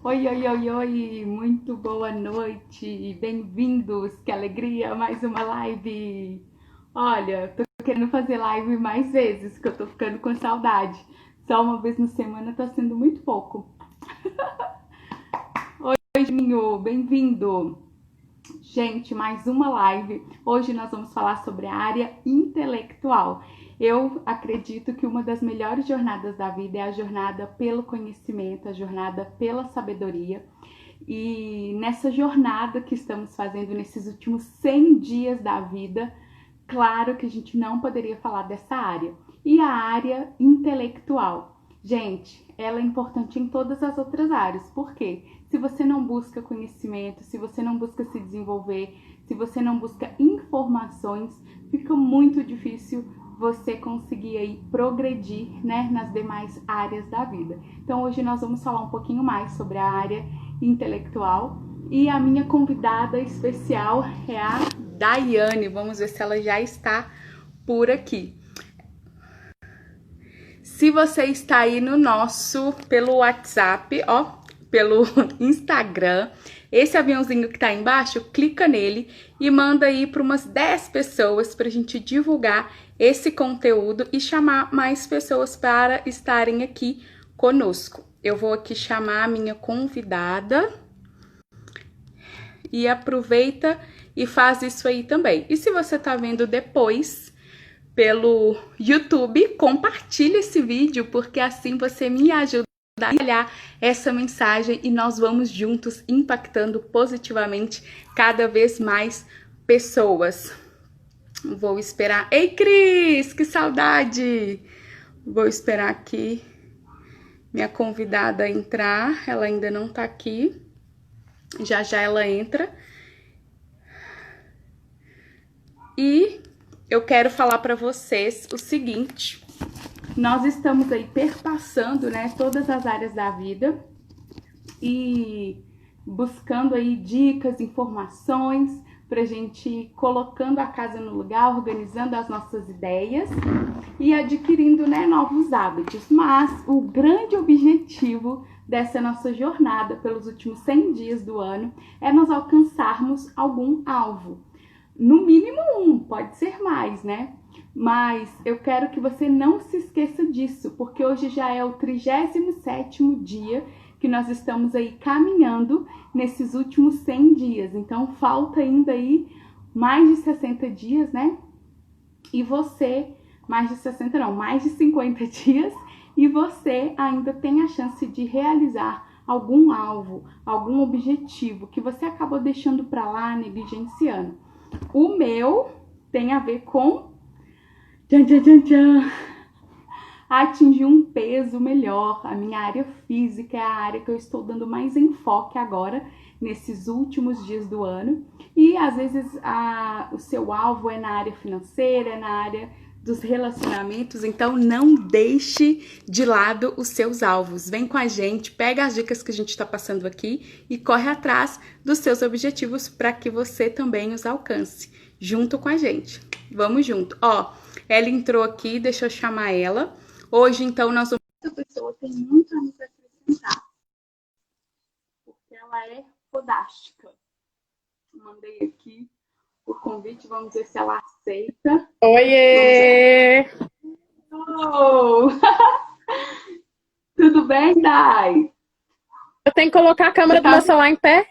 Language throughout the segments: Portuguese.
Oi, oi, oi, oi, muito boa noite, bem-vindos, que alegria, mais uma live. Olha, tô querendo fazer live mais vezes, que eu tô ficando com saudade. Só uma vez na semana tá sendo muito pouco. Oi, Minho, bem-vindo. Gente, mais uma live. Hoje nós vamos falar sobre a área intelectual. Eu acredito que uma das melhores jornadas da vida é a jornada pelo conhecimento, a jornada pela sabedoria. E nessa jornada que estamos fazendo nesses últimos 100 dias da vida, claro que a gente não poderia falar dessa área. E a área intelectual? Gente, ela é importante em todas as outras áreas. Por quê? Se você não busca conhecimento, se você não busca se desenvolver, se você não busca informações, fica muito difícil você conseguir aí progredir, né, nas demais áreas da vida. Então hoje nós vamos falar um pouquinho mais sobre a área intelectual e a minha convidada especial é a Daiane. Vamos ver se ela já está por aqui. Se você está aí no nosso, pelo WhatsApp, ó, pelo Instagram, esse aviãozinho que tá aí embaixo, clica nele e manda aí para umas 10 pessoas para a gente divulgar esse conteúdo e chamar mais pessoas para estarem aqui conosco. Eu vou aqui chamar a minha convidada e aproveita e faz isso aí também. E se você tá vendo depois pelo YouTube, compartilhe esse vídeo, porque assim você me ajuda a espalhar essa mensagem e nós vamos juntos impactando positivamente cada vez mais pessoas. Vou esperar. Ei, Cris, que saudade! Vou esperar aqui minha convidada entrar, ela ainda não tá aqui. Já já ela entra. E eu quero falar para vocês o seguinte: nós estamos aí perpassando, né, todas as áreas da vida e buscando aí dicas, informações pra gente ir colocando a casa no lugar, organizando as nossas ideias e adquirindo, né, novos hábitos. Mas o grande objetivo dessa nossa jornada pelos últimos 100 dias do ano é nós alcançarmos algum alvo. No mínimo um, pode ser mais, né? Mas eu quero que você não se esqueça disso, porque hoje já é o 37º dia que nós estamos aí caminhando nesses últimos 100 dias. Então, falta ainda aí mais de 60 dias, né? E você, mais de 60 não, mais de 50 dias, e você ainda tem a chance de realizar algum alvo, algum objetivo que você acabou deixando para lá, negligenciando. O meu tem a ver com atingir um peso melhor. A minha área física é a área que eu estou dando mais enfoque agora, nesses últimos dias do ano. E às vezes o seu alvo é na área financeira, é na área dos relacionamentos, então não deixe de lado os seus alvos. Vem com a gente, pega as dicas que a gente está passando aqui e corre atrás dos seus objetivos para que você também os alcance, junto com a gente. Vamos junto. Ó, ela entrou aqui, deixa eu chamar ela. Hoje, então, nós vamos... Essa pessoa tem muito a nos acrescentar, porque ela é fodástica. Mandei aqui o convite, vamos ver se ela aceita. Oiê! Oh! Tudo bem, Dai? Eu tenho que colocar a câmera do meu celular em pé?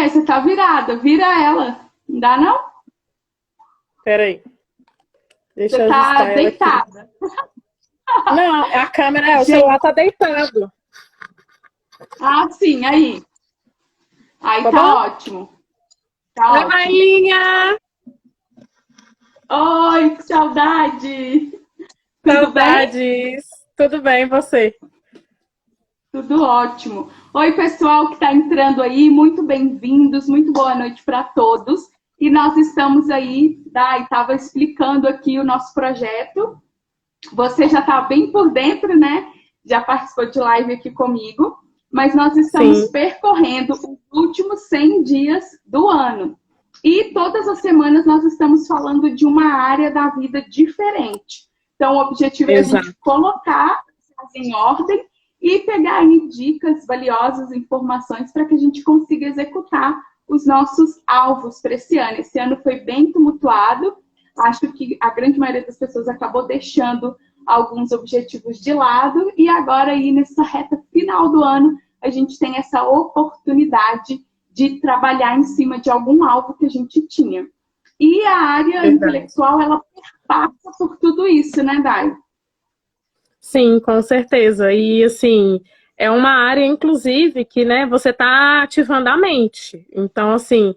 Você tá virada, vira ela. Não dá, não? Peraí, deixa Você eu tá ajustar ela aqui. deitada. Não, a câmera, o Gente, celular tá deitado. sim, aí. Aí Tá tá bom? ótimo. Tá Oi, ótimo. Mainha! Oi, que saudade! Tudo bem? Saudades! Tudo bem, e você? Tudo ótimo. Oi, pessoal que está entrando aí, muito bem-vindos, muito boa noite para todos. E nós estamos aí, estava explicando aqui o nosso projeto. Você já está bem por dentro, né? Já participou de live aqui comigo. Mas nós estamos Sim, percorrendo os últimos 100 dias do ano. E todas as semanas nós estamos falando de uma área da vida diferente. Então, o objetivo é a gente exato. colocar em ordem e pegar aí dicas valiosas, informações para que a gente consiga executar os nossos alvos para esse ano. Esse ano foi bem tumultuado, acho que a grande maioria das pessoas acabou deixando alguns objetivos de lado, e agora aí nessa reta final do ano, a gente tem essa oportunidade de trabalhar em cima de algum alvo que a gente tinha. E a área intelectual, ela passa por tudo isso, né, Dai? Sim, com certeza. E, assim, é uma área, inclusive, que, né, você está ativando a mente. Então, assim,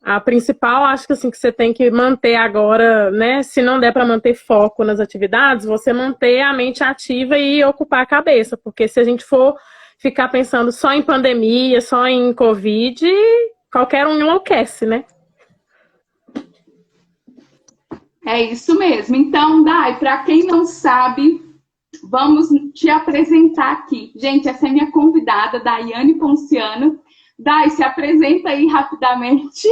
a principal, acho que, assim, que você tem que manter agora, né, se não der para manter foco nas atividades, você manter a mente ativa e ocupar a cabeça. Porque se a gente for ficar pensando só em pandemia, só em Covid, qualquer um enlouquece, né? É isso mesmo. Então, Dai, para quem não sabe, vamos te apresentar aqui. Gente, essa é minha convidada, Daiane Ponciano. Dai, se apresenta aí rapidamente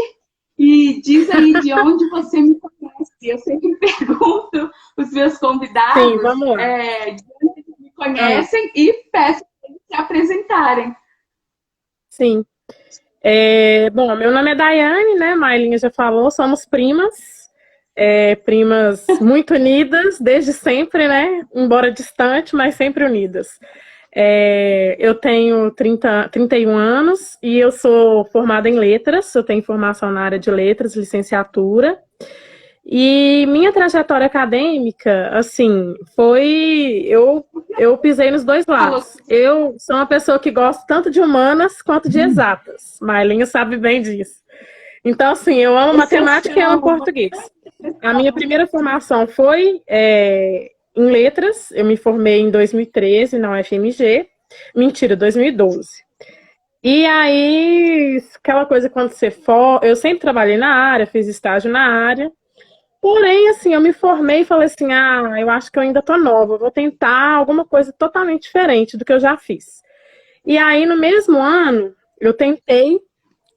e diz aí de onde você me conhece. Eu sempre pergunto os meus convidados Sim, vamos lá. De onde eles me conhecem e peço para eles se apresentarem. Sim. Bom, meu nome é Daiane, né? Mailinha já falou, somos primas. Primas muito unidas desde sempre, né? Embora distante, mas sempre unidas. Eu tenho 31 anos e eu sou formada em letras, eu tenho formação na área de letras, licenciatura. E minha trajetória acadêmica, assim, eu pisei nos dois lados. Eu sou uma pessoa que gosta tanto de humanas quanto de exatas. Mailinha sabe bem disso. Então, assim, eu amo matemática e amo português. A minha primeira formação foi em letras. Eu me formei em 2013 na UFMG. Mentira, 2012. E aí, aquela coisa quando você for... Eu sempre trabalhei na área, fiz estágio na área. Porém, assim, eu me formei e falei assim, eu acho que eu ainda tô nova, vou tentar alguma coisa totalmente diferente do que eu já fiz. E aí, no mesmo ano, eu tentei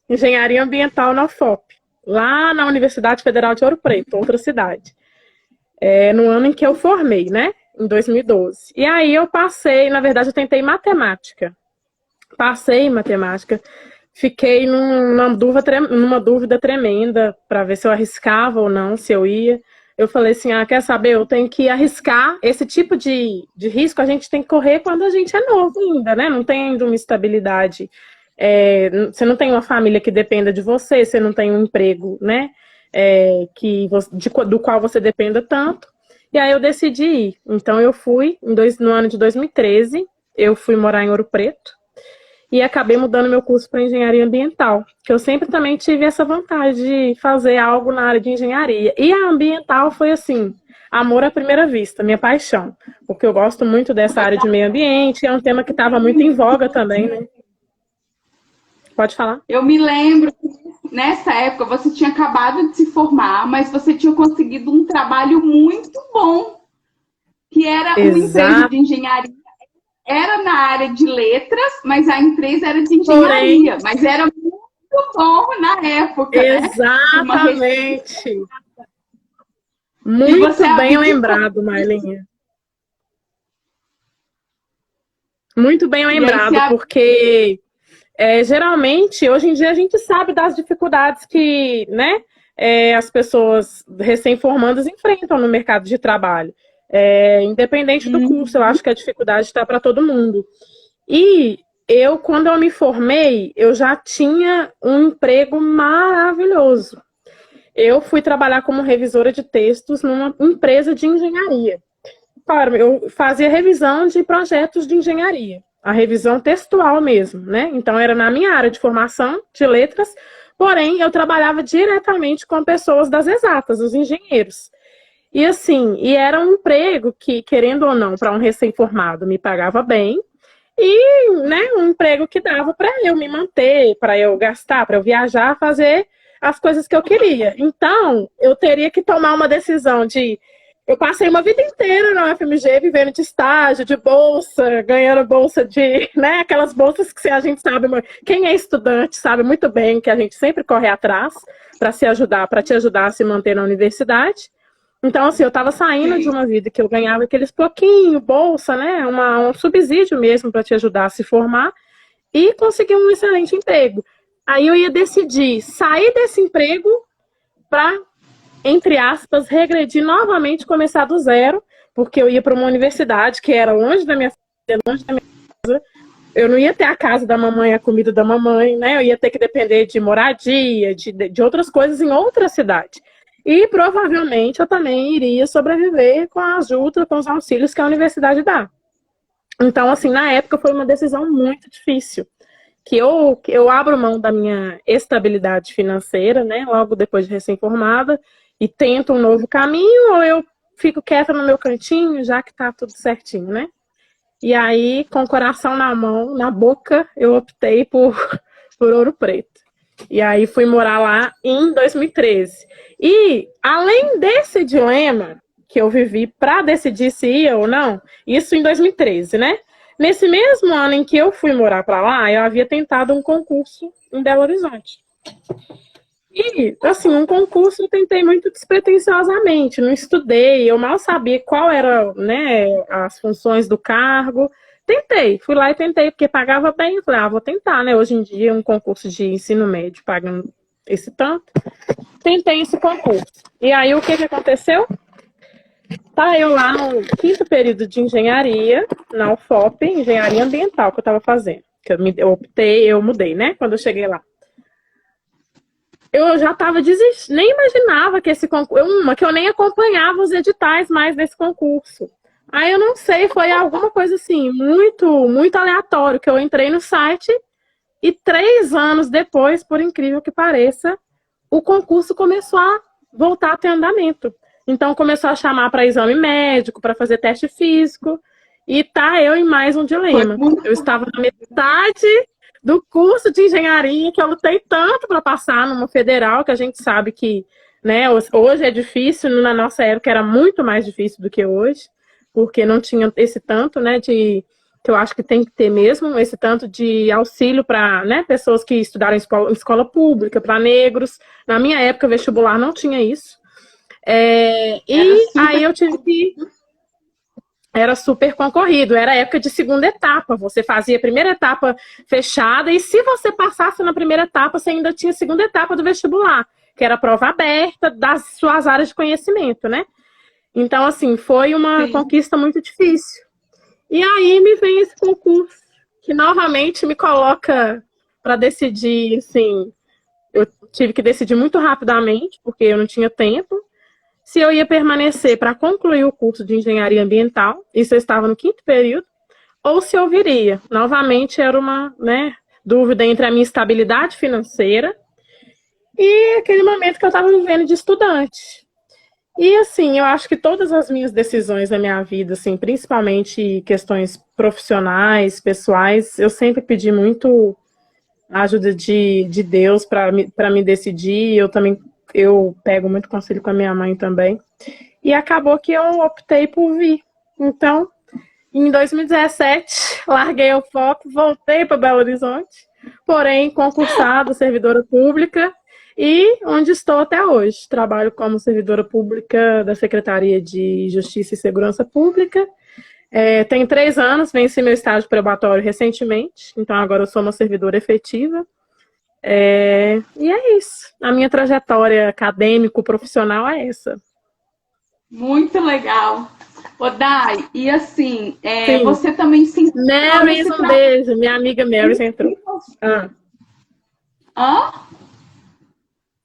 engenharia ambiental na UFOP, lá na Universidade Federal de Ouro Preto, outra cidade. No ano em que eu formei, né? Em 2012. E aí eu passei, na verdade, eu tentei matemática. Passei em matemática, fiquei numa dúvida tremenda para ver se eu arriscava ou não, se eu ia. Eu falei assim, quer saber, eu tenho que arriscar. Esse tipo de risco a gente tem que correr quando a gente é novo ainda, né? Não tem ainda uma estabilidade. Você não tem uma família que dependa de você, você não tem um emprego, né? Do qual você dependa tanto. E aí eu decidi ir. Então eu fui, no ano de 2013, eu fui morar em Ouro Preto e acabei mudando meu curso para engenharia ambiental, que eu sempre também tive essa vontade de fazer algo na área de engenharia. E a ambiental foi assim, amor à primeira vista, minha paixão, porque eu gosto muito dessa área de meio ambiente, é um tema que estava muito em voga também, né? Pode falar. Eu me lembro que nessa época você tinha acabado de se formar, mas você tinha conseguido um trabalho muito bom, que era uma empresa de engenharia. Era na área de letras, mas a empresa era de engenharia. Porém, mas era muito bom na época, exatamente. Né? Muito bem lembrado, Mailinha. Muito bem lembrado, porque geralmente, hoje em dia, a gente sabe das dificuldades que, né, as pessoas recém-formandas enfrentam no mercado de trabalho. Independente do curso, eu acho que a dificuldade está para todo mundo. E quando eu me formei, eu já tinha um emprego maravilhoso. Eu fui trabalhar como revisora de textos numa empresa de engenharia. Claro, eu fazia revisão de projetos de engenharia, a revisão textual mesmo, né? Então era na minha área de formação de letras, porém eu trabalhava diretamente com pessoas das exatas, os engenheiros. E assim, era um emprego que, querendo ou não, para um recém-formado, me pagava bem. E, né, um emprego que dava para eu me manter, para eu gastar, para eu viajar, fazer as coisas que eu queria. Então, eu teria que tomar uma decisão de... Eu passei uma vida inteira na UFMG, vivendo de estágio, de bolsa, ganhando bolsa de... né, aquelas bolsas que a gente sabe... Quem é estudante sabe muito bem que a gente sempre corre atrás para te ajudar a se manter na universidade. Então, assim, eu estava saindo de uma vida que eu ganhava aqueles pouquinho, bolsa, né? Um subsídio mesmo para te ajudar a se formar e conseguir um excelente emprego. Aí eu ia decidir sair desse emprego para, entre aspas, regredir novamente, começar do zero, porque eu ia para uma universidade que era longe da minha família, longe da minha casa. Eu não ia ter a casa da mamãe, a comida da mamãe, né? Eu ia ter que depender de moradia, de outras coisas em outra cidade. E provavelmente eu também iria sobreviver com a ajuda, com os auxílios que a universidade dá. Então, assim, na época foi uma decisão muito difícil. Que eu abro mão da minha estabilidade financeira, né? Logo depois de recém-formada, e tento um novo caminho, ou eu fico quieta no meu cantinho, já que tá tudo certinho, né? E aí, com o coração na mão, na boca, eu optei por Ouro Preto. E aí fui morar lá em 2013. E além desse dilema que eu vivi para decidir se ia ou não, isso em 2013, né? Nesse mesmo ano em que eu fui morar para lá, eu havia tentado um concurso em Belo Horizonte. E, assim, um concurso eu tentei muito despretensiosamente, não estudei, eu mal sabia qual era, né, as funções do cargo. Tentei, fui lá e tentei, porque pagava bem, eu falei, vou tentar, né? Hoje em dia, um concurso de ensino médio pagando esse tanto. Tentei esse concurso. E aí, o que aconteceu? Tá eu lá no 5º período de engenharia, na UFOP, engenharia ambiental que eu estava fazendo. Que eu mudei, né? Quando eu cheguei lá. Eu já estava desistindo, nem imaginava que esse concurso. Que eu nem acompanhava os editais mais desse concurso. Aí eu não sei, foi alguma coisa assim, muito, muito aleatório, que eu entrei no site e 3 anos depois, por incrível que pareça, o concurso começou a voltar a ter andamento. Então começou a chamar para exame médico, para fazer teste físico, e tá eu em mais um dilema. Eu estava na metade do curso de engenharia que eu lutei tanto para passar numa federal, que a gente sabe que, né, hoje é difícil, na nossa época era muito mais difícil do que hoje, porque não tinha esse tanto, né, que eu acho que tem que ter mesmo, esse tanto de auxílio para, né, pessoas que estudaram em escola pública, para negros. Na minha época, vestibular não tinha isso. Aí eu tive que... Era super concorrido, era época de segunda etapa. Você fazia a primeira etapa fechada e se você passasse na primeira etapa, você ainda tinha a segunda etapa do vestibular, que era a prova aberta das suas áreas de conhecimento, né? Então, assim, foi uma conquista muito difícil. E aí me vem esse concurso, que novamente me coloca para decidir, assim, eu tive que decidir muito rapidamente, porque eu não tinha tempo, se eu ia permanecer para concluir o curso de engenharia ambiental, isso eu estava no 5º período, ou se eu viria. Novamente era uma, né, dúvida entre a minha estabilidade financeira e aquele momento que eu estava vivendo de estudante. E assim, eu acho que todas as minhas decisões na minha vida, assim, principalmente questões profissionais, pessoais, eu sempre pedi muito a ajuda de Deus para me decidir. Eu pego muito conselho com a minha mãe também. E acabou que eu optei por vir. Então, em 2017, larguei o foco, voltei para Belo Horizonte, porém concursada, servidora pública, e onde estou até hoje. Trabalho como servidora pública da Secretaria de Justiça e Segurança Pública. Tenho 3 anos, venci meu estágio probatório recentemente, então agora eu sou uma servidora efetiva. E é isso. A minha trajetória acadêmico-profissional é essa. Muito legal. Ô, Dai, e assim, você também se... Marys, um beijo. Minha amiga Marys entrou.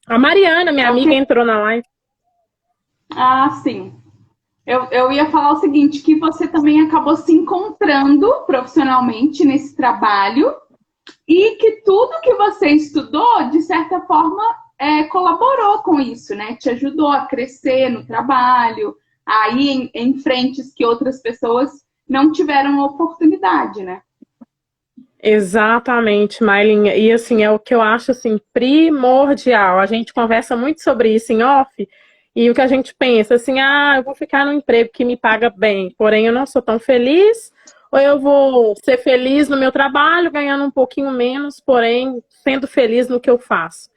A Mariana, minha amiga, entrou na live. Sim. Eu ia falar o seguinte, que você também acabou se encontrando profissionalmente nesse trabalho e que tudo que você estudou, de certa forma, colaborou com isso, né? Te ajudou a crescer no trabalho, a ir em frentes que outras pessoas não tiveram oportunidade, né? Exatamente, Maylin. E assim, é o que eu acho assim, primordial. A gente conversa muito sobre isso em off, e o que a gente pensa, assim, eu vou ficar num emprego que me paga bem, porém eu não sou tão feliz, ou eu vou ser feliz no meu trabalho, ganhando um pouquinho menos, porém sendo feliz no que eu faço.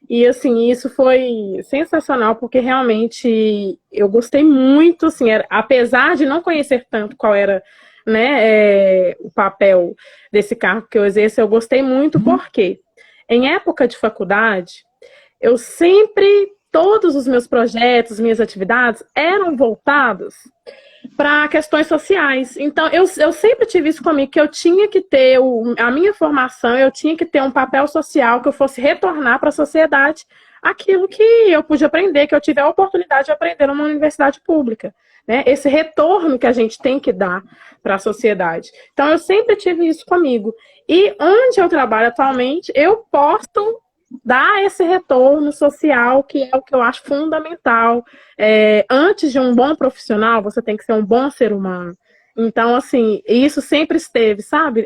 E assim, isso foi sensacional, porque realmente eu gostei muito, assim, apesar de não conhecer tanto qual era, né, o papel desse cargo que eu exerço, eu gostei muito, porque em época de faculdade, eu sempre, todos os meus projetos, minhas atividades eram voltados para questões sociais. Então, eu sempre tive isso comigo, que eu tinha que ter a minha formação, eu tinha que ter um papel social, que eu fosse retornar para a sociedade aquilo que eu pude aprender, que eu tive a oportunidade de aprender numa universidade pública. Né? Esse retorno que a gente tem que dar para a sociedade. Então, eu sempre tive isso comigo. E onde eu trabalho atualmente, eu posso dar esse retorno social, que é o que eu acho fundamental. Antes de um bom profissional, você tem que ser um bom ser humano. Então, assim, isso sempre esteve, sabe,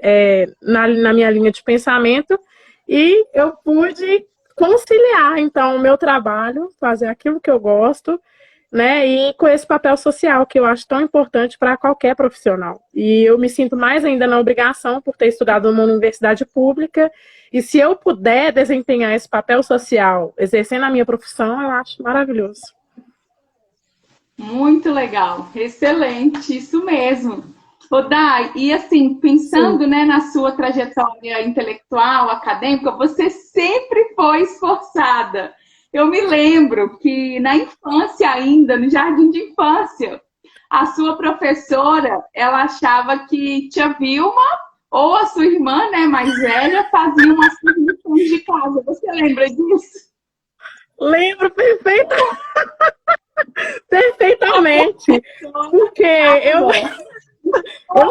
na minha linha de pensamento, e eu pude conciliar, então, o meu trabalho, fazer aquilo que eu gosto, né, e com esse papel social que eu acho tão importante para qualquer profissional. E eu me sinto mais ainda na obrigação por ter estudado numa universidade pública, e se eu puder desempenhar esse papel social exercendo a minha profissão, eu acho maravilhoso. Muito legal, excelente, isso mesmo. Ô, Dai, e assim, Sim. pensando, né, na sua trajetória intelectual, acadêmica, você sempre foi esforçada. Eu me lembro que na infância ainda, no jardim de infância, a sua professora, ela achava que tia Vilma ou a sua irmã, né, mais velha, fazia umas lições de casa. Você lembra disso? Lembro perfeitamente, porque eu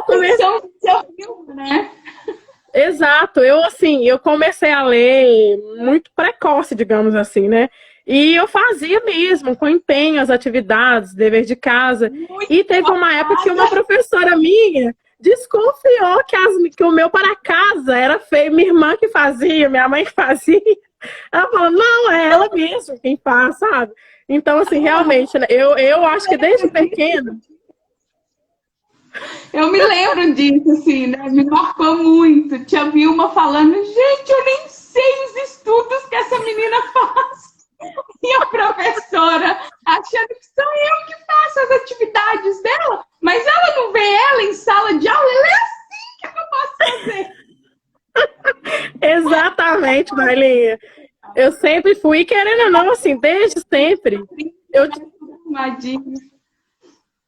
comecei. Atenção de tia Vilma, né? Exato, eu comecei a ler muito precoce, digamos assim, né? E eu fazia mesmo, com empenho, as atividades, dever de casa. Muito E teve uma época que uma professora minha desconfiou que o meu para casa era feio, minha irmã que fazia, minha mãe que fazia. Ela falou, não, é ela mesmo quem faz, sabe? Então, assim, realmente, né, eu acho que desde pequena. Eu me lembro disso, assim, né? Me marcou muito. Tia Vilma falando, gente, eu nem sei os estudos que essa menina faz. E a professora achando que sou eu que faço as atividades dela, mas ela não vê ela em sala de aula, ela é assim que eu posso fazer. Exatamente, Marlinha. Eu sempre fui, querendo ou não, assim, desde sempre. Eu,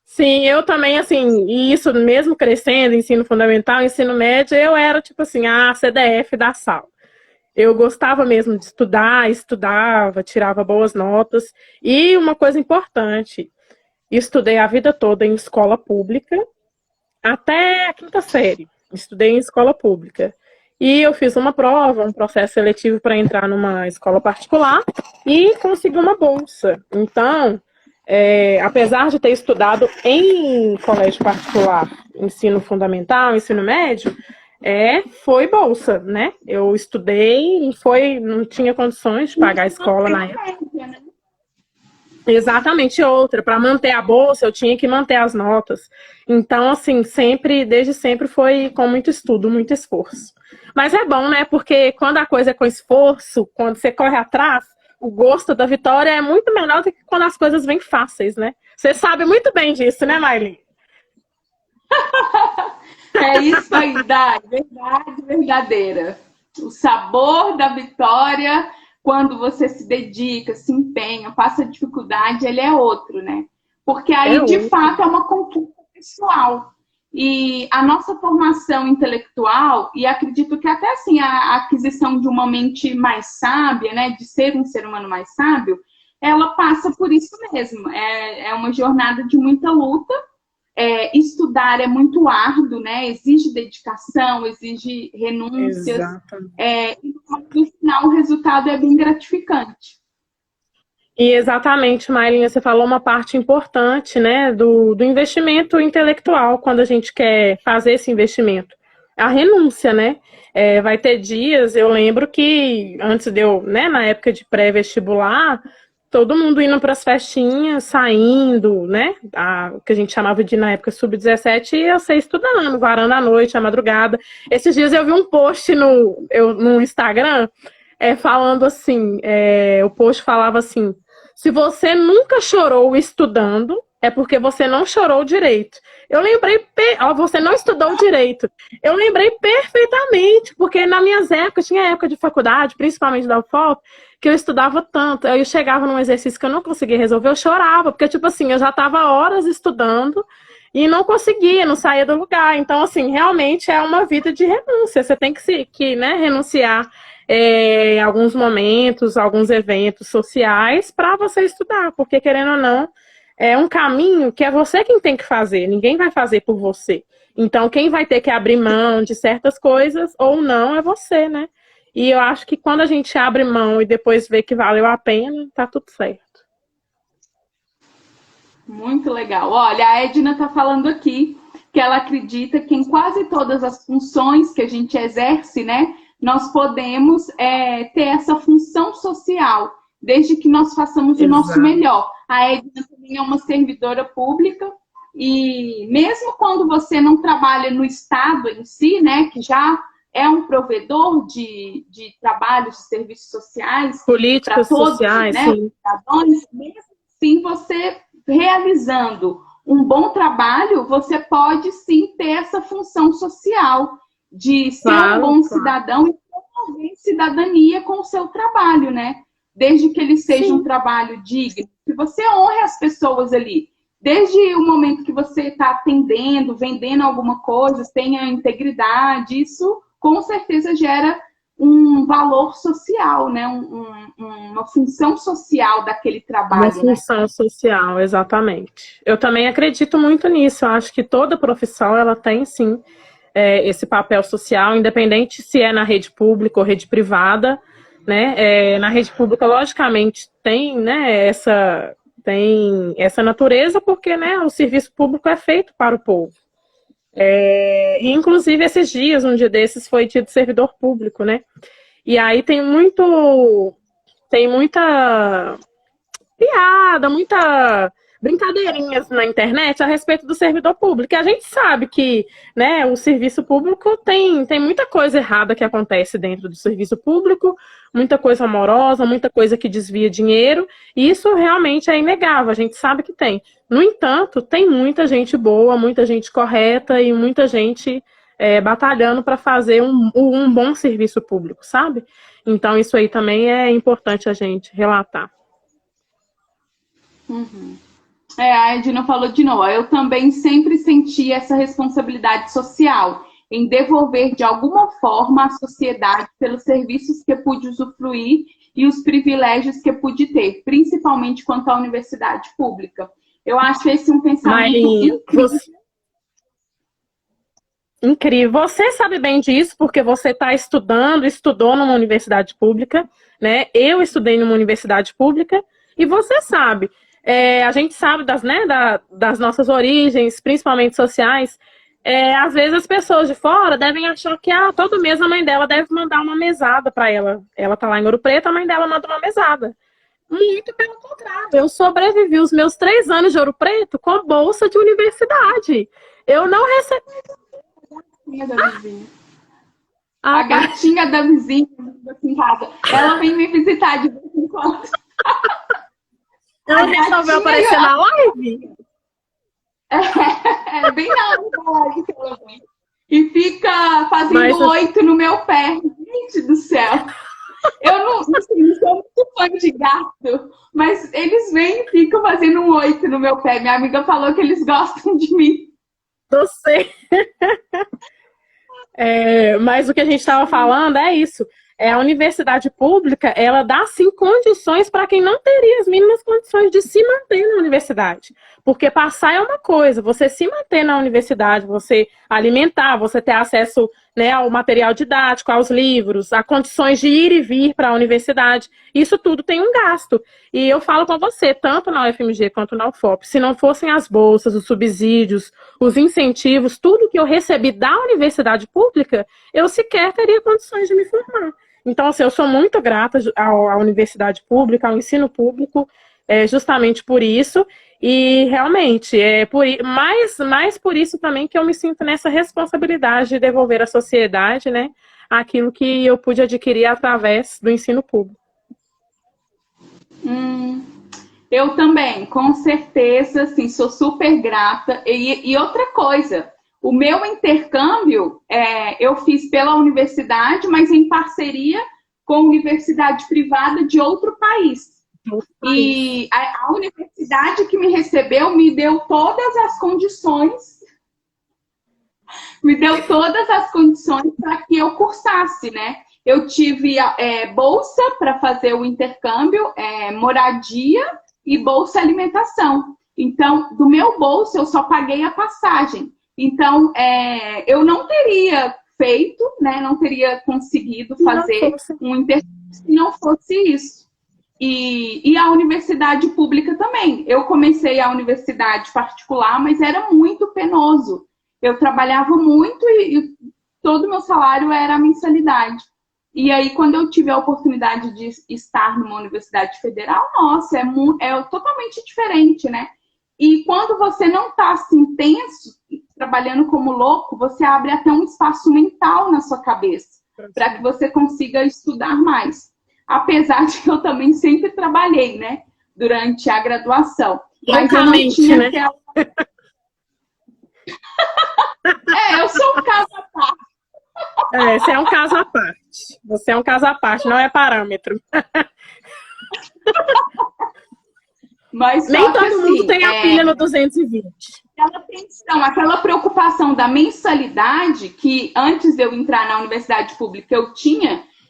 sim, eu também, assim, e isso mesmo crescendo, ensino fundamental, ensino médio, eu era, tipo assim, a CDF da sala. Eu gostava mesmo de estudar, estudava, tirava boas notas. E uma coisa importante, estudei a vida toda em escola pública, até a quinta série. Estudei em escola pública. E eu fiz uma prova, um processo seletivo para entrar numa escola particular e consegui uma bolsa. Então, apesar de ter estudado em colégio particular, ensino fundamental, ensino médio, foi bolsa, né? Eu estudei e não tinha condições de pagar a escola na época. Exatamente outra. Para manter a bolsa, eu tinha que manter as notas. Então, assim, sempre, desde sempre foi com muito estudo, muito esforço. Mas é bom, né? Porque quando a coisa é com esforço, quando você corre atrás, o gosto da vitória é muito menor do que quando as coisas vêm fáceis, né? Você sabe muito bem disso, né, Maylin? É isso aí, Dai, verdade verdadeira. O sabor da vitória, quando você se dedica, se empenha, passa dificuldade, ele é outro, né? Porque aí, de fato, é uma conquista pessoal. E a nossa formação intelectual, e acredito que até assim, a aquisição de uma mente mais sábia, né, de ser um ser humano mais sábio, ela passa por isso mesmo. É uma jornada de muita luta. Estudar é muito árduo, né? Exige dedicação, exige renúncias. E no final o resultado é bem gratificante. E exatamente, Mailinha, você falou uma parte importante, né, do investimento intelectual, quando a gente quer fazer esse investimento. A renúncia, né? Vai ter dias, eu lembro que antes de eu, né, na época de pré-vestibular, todo mundo indo para as festinhas, saindo, né? O que a gente chamava de, na época, sub-17, e eu sei estudando, varando à noite, à madrugada. Esses dias eu vi um post no Instagram, falando assim, o post falava assim, se você nunca chorou estudando, é porque você não chorou direito. Eu lembrei, você não estudou direito. Eu lembrei perfeitamente, porque na minhas épocas, tinha época de faculdade, principalmente da UFOP, que eu estudava tanto. Aí eu chegava num exercício que eu não conseguia resolver, eu chorava, porque, tipo assim, eu já estava horas estudando e não conseguia, não saía do lugar. Então, assim, realmente é uma vida de renúncia. Você tem né, renunciar em alguns momentos, alguns eventos sociais para você estudar, porque, querendo ou não, é um caminho que é você quem tem que fazer, ninguém vai fazer por você. Então, quem vai ter que abrir mão de certas coisas ou não é você, né? E eu acho que quando a gente abre mão e depois vê que valeu a pena, tá tudo certo. Muito legal. Olha, a Edna está falando aqui que ela acredita que em quase todas as funções que a gente exerce, né, nós podemos ter essa função social, desde que nós façamos o nosso melhor. A Edna também é uma servidora pública e mesmo quando você não trabalha no Estado em si, né, que já é um provedor de trabalhos, de serviços sociais, políticas todos, sociais, né, sim. cidadãos, mesmo assim você realizando um bom trabalho, você pode sim ter essa função social de ser um bom cidadão e promover cidadania com o seu trabalho, né? Desde que ele seja um trabalho digno, que você honre as pessoas ali. Desde o momento que você está atendendo, vendendo alguma coisa, tenha integridade, isso com certeza gera um valor social, né? Uma função social daquele trabalho. Uma função social, exatamente. Eu também acredito muito nisso. Eu acho que toda profissão ela tem sim esse papel social, independente se é na rede pública ou rede privada, né? Na rede pública, logicamente, tem, né, essa natureza, porque, né, o serviço público é feito para o povo. E, inclusive, esses dias, um dia desses, foi dia de servidor público, né? E aí tem muita piada, muita brincadeirinhas na internet a respeito do servidor público. E a gente sabe que, né, o serviço público tem muita coisa errada que acontece dentro do serviço público, muita coisa amorosa, muita coisa que desvia dinheiro, e isso realmente é inegável, a gente sabe que tem. No entanto, tem muita gente boa, muita gente correta e muita gente batalhando para fazer um bom serviço público, sabe? Então isso aí também é importante a gente relatar. Uhum. A Edna falou de novo. Eu também sempre senti essa responsabilidade social em devolver de alguma forma à sociedade pelos serviços que pude usufruir e os privilégios que pude ter, principalmente quanto à universidade pública. Eu acho esse um pensamento incrível. Incrível. Você sabe bem disso porque você está estudou numa universidade pública, né? Eu estudei numa universidade pública e você sabe. A gente sabe das nossas origens, principalmente sociais. Às vezes as pessoas de fora devem achar que todo mês a mãe dela deve mandar uma mesada para ela. Ela tá lá em Ouro Preto, a mãe dela manda uma mesada. Muito pelo contrário. Eu sobrevivi os meus 3 anos de Ouro Preto com bolsa de universidade. Eu não recebi. A gatinha da vizinha aqui em casa. Ela vem me visitar de vez em quando. Ela resolveu aparecer na live? Bem na hora da live que ela vem. E fica fazendo 8 no meu pé. Gente do céu. Eu não sou muito fã de gato, mas eles vêm e ficam fazendo 8 no meu pé. Minha amiga falou que eles gostam de mim. Não sei. Mas o que a gente estava falando é isso. A universidade pública, ela dá, sim, condições para quem não teria as mínimas condições de se manter na universidade. Porque passar é uma coisa, você se manter na universidade, você alimentar, você ter acesso, né, ao material didático, aos livros, a condições de ir e vir para a universidade, isso tudo tem um gasto. E eu falo com você, tanto na UFMG quanto na UFOP, se não fossem as bolsas, os subsídios, os incentivos, tudo que eu recebi da universidade pública, eu sequer teria condições de me formar. Então, assim, eu sou muito grata à universidade pública, ao ensino público, justamente por isso. E, realmente, mais por isso também que eu me sinto nessa responsabilidade de devolver à sociedade, né, aquilo que eu pude adquirir através do ensino público. Eu também, com certeza, assim, sou super grata. E outra coisa, o meu intercâmbio eu fiz pela universidade, mas em parceria com a universidade privada de outro país. E a universidade que me recebeu me deu todas as condições, para que eu cursasse, né? Eu tive bolsa para fazer o intercâmbio, moradia e bolsa alimentação. Então, do meu bolso, eu só paguei a passagem. Então, eu não teria feito, né? Não teria conseguido fazer um intercâmbio se não fosse isso. E a universidade pública também. Eu comecei a universidade particular, mas era muito penoso. Eu trabalhava muito e todo o meu salário era a mensalidade. E aí, quando eu tive a oportunidade de estar numa universidade federal, nossa, é totalmente diferente, né? E quando você não está assim tenso, trabalhando como louco, você abre até um espaço mental na sua cabeça, para que você consiga estudar mais. Apesar de que eu também sempre trabalhei, né? Durante a graduação. Mas eu não tinha, né? Aquela... eu sou um caso à parte. Você é um caso à parte. Você é um caso à parte, não é parâmetro. Mas nem todo mundo tem a pilha no 220. Aquela tensão, aquela preocupação da mensalidade, que antes de eu entrar na universidade pública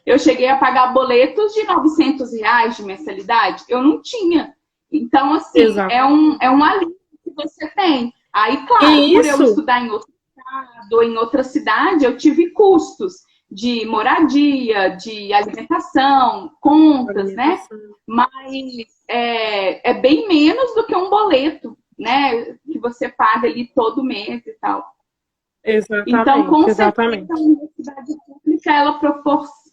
eu cheguei a pagar boletos de R$900 de mensalidade. Eu não tinha. Então, assim, é um alívio que você tem. Aí, claro, por eu estudar em outro estado ou em outra cidade, eu tive custos de moradia, de alimentação, contas, né? Mas é bem menos do que um boleto, né? Que você paga ali todo mês e tal. Exatamente. Então, com certeza, a universidade pública, ela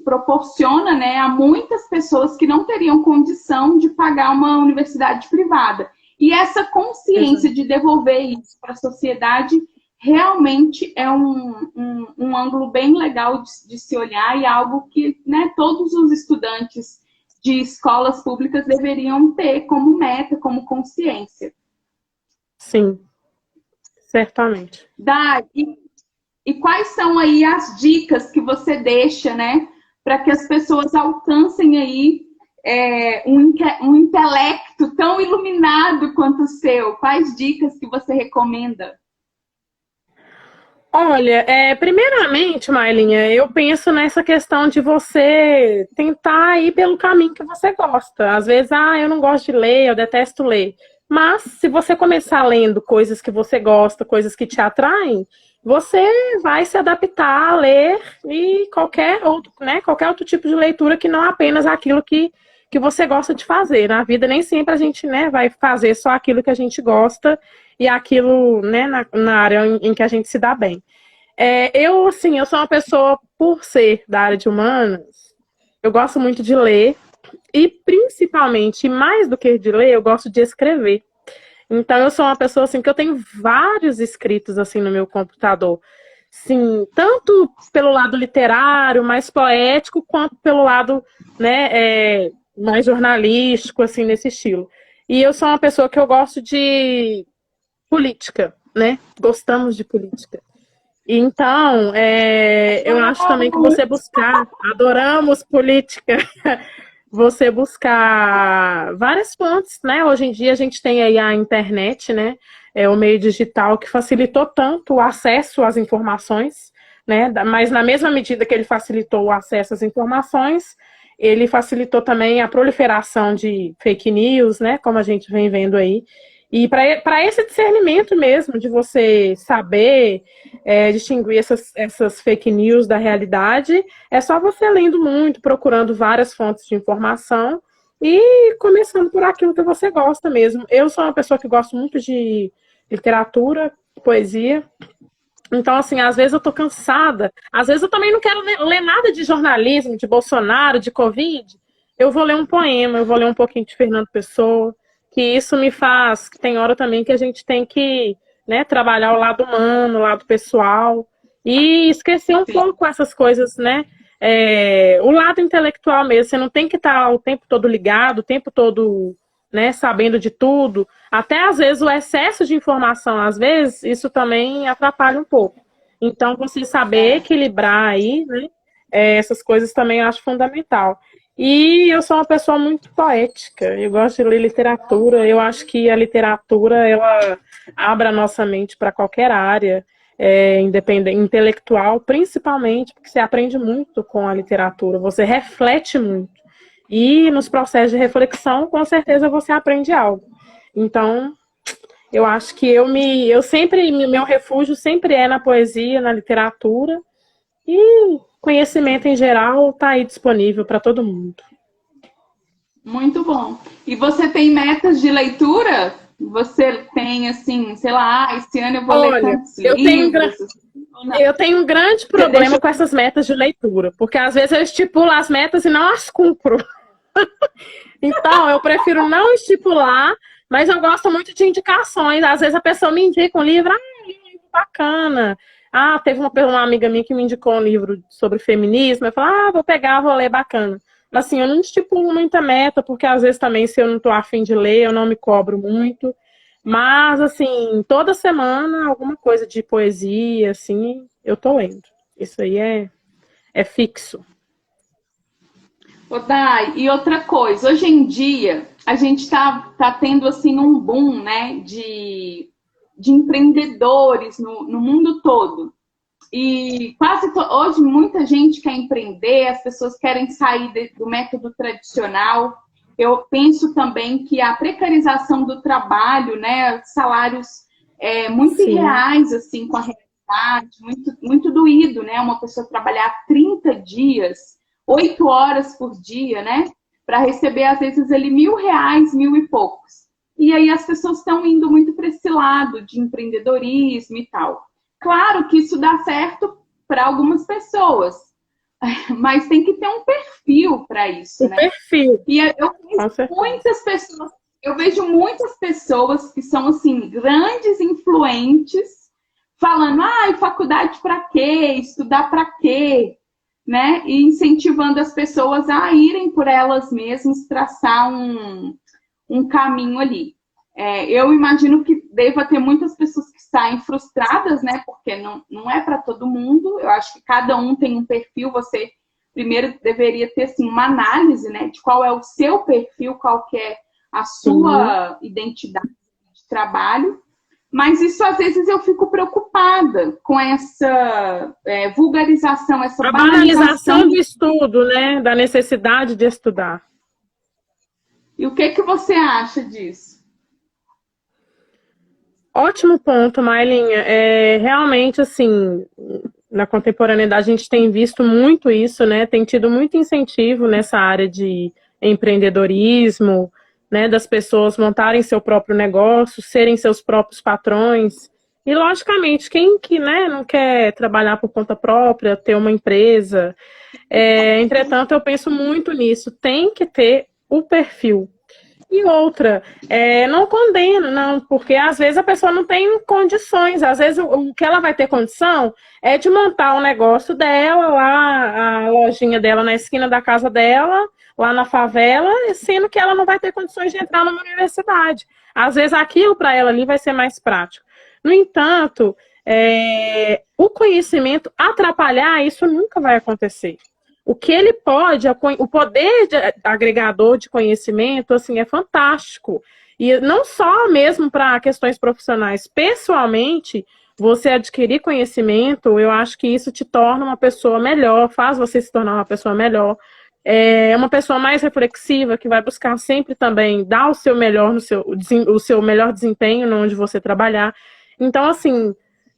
proporciona, né, a muitas pessoas que não teriam condição de pagar uma universidade privada. E essa consciência de devolver isso para a sociedade realmente é um ângulo bem legal de se olhar e algo que, né, todos os estudantes de escolas públicas deveriam ter como meta, como consciência. Sim, certamente. E quais são aí as dicas que você deixa, né, para que as pessoas alcancem aí um intelecto tão iluminado quanto o seu? Quais dicas que você recomenda? Olha, primeiramente, Mailinha, eu penso nessa questão de você tentar ir pelo caminho que você gosta. Às vezes, eu não gosto de ler, eu detesto ler. Mas, se você começar lendo coisas que você gosta, coisas que te atraem, você vai se adaptar a ler e qualquer outro tipo de leitura que não apenas aquilo que você gosta de fazer. Na vida, nem sempre a gente, né, vai fazer só aquilo que a gente gosta e aquilo, né, na área em que a gente se dá bem. Eu sou uma pessoa, por ser da área de humanas, eu gosto muito de ler e, principalmente, mais do que de ler, eu gosto de escrever. Então, eu sou uma pessoa, assim, que eu tenho vários escritos, assim, no meu computador. Sim, tanto pelo lado literário, mais poético, quanto pelo lado, né, mais jornalístico, assim, nesse estilo. E eu sou uma pessoa que eu gosto de política, né? Gostamos de política. Então, eu acho também que você buscar, adoramos política, você buscar várias fontes, né? Hoje em dia a gente tem aí a internet, né? O meio digital que facilitou tanto o acesso às informações, né? Mas na mesma medida que ele facilitou o acesso às informações, ele facilitou também a proliferação de fake news, né? Como a gente vem vendo aí. E para esse discernimento mesmo, de você saber distinguir essas fake news da realidade, é só você lendo muito, procurando várias fontes de informação e começando por aquilo que você gosta mesmo. Eu sou uma pessoa que gosto muito de literatura, poesia. Então, assim, às vezes eu tô cansada. Às vezes eu também não quero ler nada de jornalismo, de Bolsonaro, de Covid. Eu vou ler um poema, eu vou ler um pouquinho de Fernando Pessoa, que isso me faz, que tem hora também que a gente tem que, né, trabalhar o lado humano, o lado pessoal, e esquecer um pouco essas coisas, né, o lado intelectual mesmo. Você não tem que estar o tempo todo ligado, o tempo todo, né, sabendo de tudo. Até às vezes o excesso de informação, às vezes, isso também atrapalha um pouco. Então, você saber equilibrar aí, né, essas coisas também eu acho fundamental. E eu sou uma pessoa muito poética, eu gosto de ler literatura, eu acho que a literatura, ela abre a nossa mente para qualquer área, independente, intelectual, principalmente, porque você aprende muito com a literatura, você reflete muito. E nos processos de reflexão, com certeza você aprende algo. Então, eu acho que meu refúgio sempre é na poesia, na literatura, e conhecimento em geral está aí disponível para todo mundo. Muito bom. E você tem metas de leitura? Você tem, assim, sei lá, esse ano eu vou ler tantos livros? Eu tenho um grande problema com essas metas de leitura, porque às vezes eu estipulo as metas e não as cumpro. Então, eu prefiro não estipular, mas eu gosto muito de indicações. Às vezes a pessoa me indica um livro, um livro bacana. Teve uma amiga minha que me indicou um livro sobre feminismo. Eu falo, vou pegar, vou ler, bacana. Assim, eu não estipulo muita meta, porque às vezes também, se eu não estou afim de ler, eu não me cobro muito. Mas, assim, toda semana, alguma coisa de poesia, assim, eu tô lendo. Isso aí é fixo. Dai, e outra coisa, hoje em dia, a gente tá tendo, assim, um boom, né, de empreendedores no mundo todo. E hoje muita gente quer empreender, as pessoas querem sair do método tradicional. Eu penso também que a precarização do trabalho, né, salários muito irreais, assim, com a realidade, muito, muito doído, né, uma pessoa trabalhar 30 dias, 8 horas por dia, né, para receber, às vezes, ali R$ 1.000, 1.000 e poucos. E aí as pessoas estão indo muito para esse lado de empreendedorismo e tal. Claro que isso dá certo para algumas pessoas, mas tem que ter um perfil para isso, né? Perfil. E eu vejo muitas pessoas que são, assim, grandes influentes, falando, faculdade para quê? Estudar para quê? Né? E incentivando as pessoas a irem por elas mesmas, traçar um caminho ali. Eu imagino que deva ter muitas pessoas que saem frustradas, né? Porque não é para todo mundo. Eu acho que cada um tem um perfil. Você primeiro deveria ter, assim, uma análise, né, de qual é o seu perfil, qual que é a sua identidade de trabalho. Mas isso, às vezes, eu fico preocupada com essa vulgarização, essa banalização do estudo, né? Da necessidade de estudar. E o que você acha disso? Ótimo ponto, Mailinha. Realmente, assim, na contemporaneidade a gente tem visto muito isso, né? Tem tido muito incentivo nessa área de empreendedorismo, né? Das pessoas montarem seu próprio negócio, serem seus próprios patrões. E, logicamente, quem que, né, não quer trabalhar por conta própria, ter uma empresa? Entretanto, eu penso muito nisso. Tem que ter o perfil. E outra, não condeno, não, porque às vezes a pessoa não tem condições, às vezes o que ela vai ter condição é de montar um negócio dela, lá, a lojinha dela na esquina da casa dela, lá na favela, sendo que ela não vai ter condições de entrar numa universidade. Às vezes aquilo para ela ali vai ser mais prático. No entanto, o conhecimento atrapalhar, isso nunca vai acontecer. O que ele pode, o poder agregador de conhecimento, assim, é fantástico. E não só mesmo para questões profissionais. Pessoalmente, você adquirir conhecimento, eu acho que isso te torna uma pessoa melhor, faz você se tornar uma pessoa melhor. Uma pessoa mais reflexiva, que vai buscar sempre também dar o seu melhor o seu melhor desempenho onde você trabalhar. Então, assim,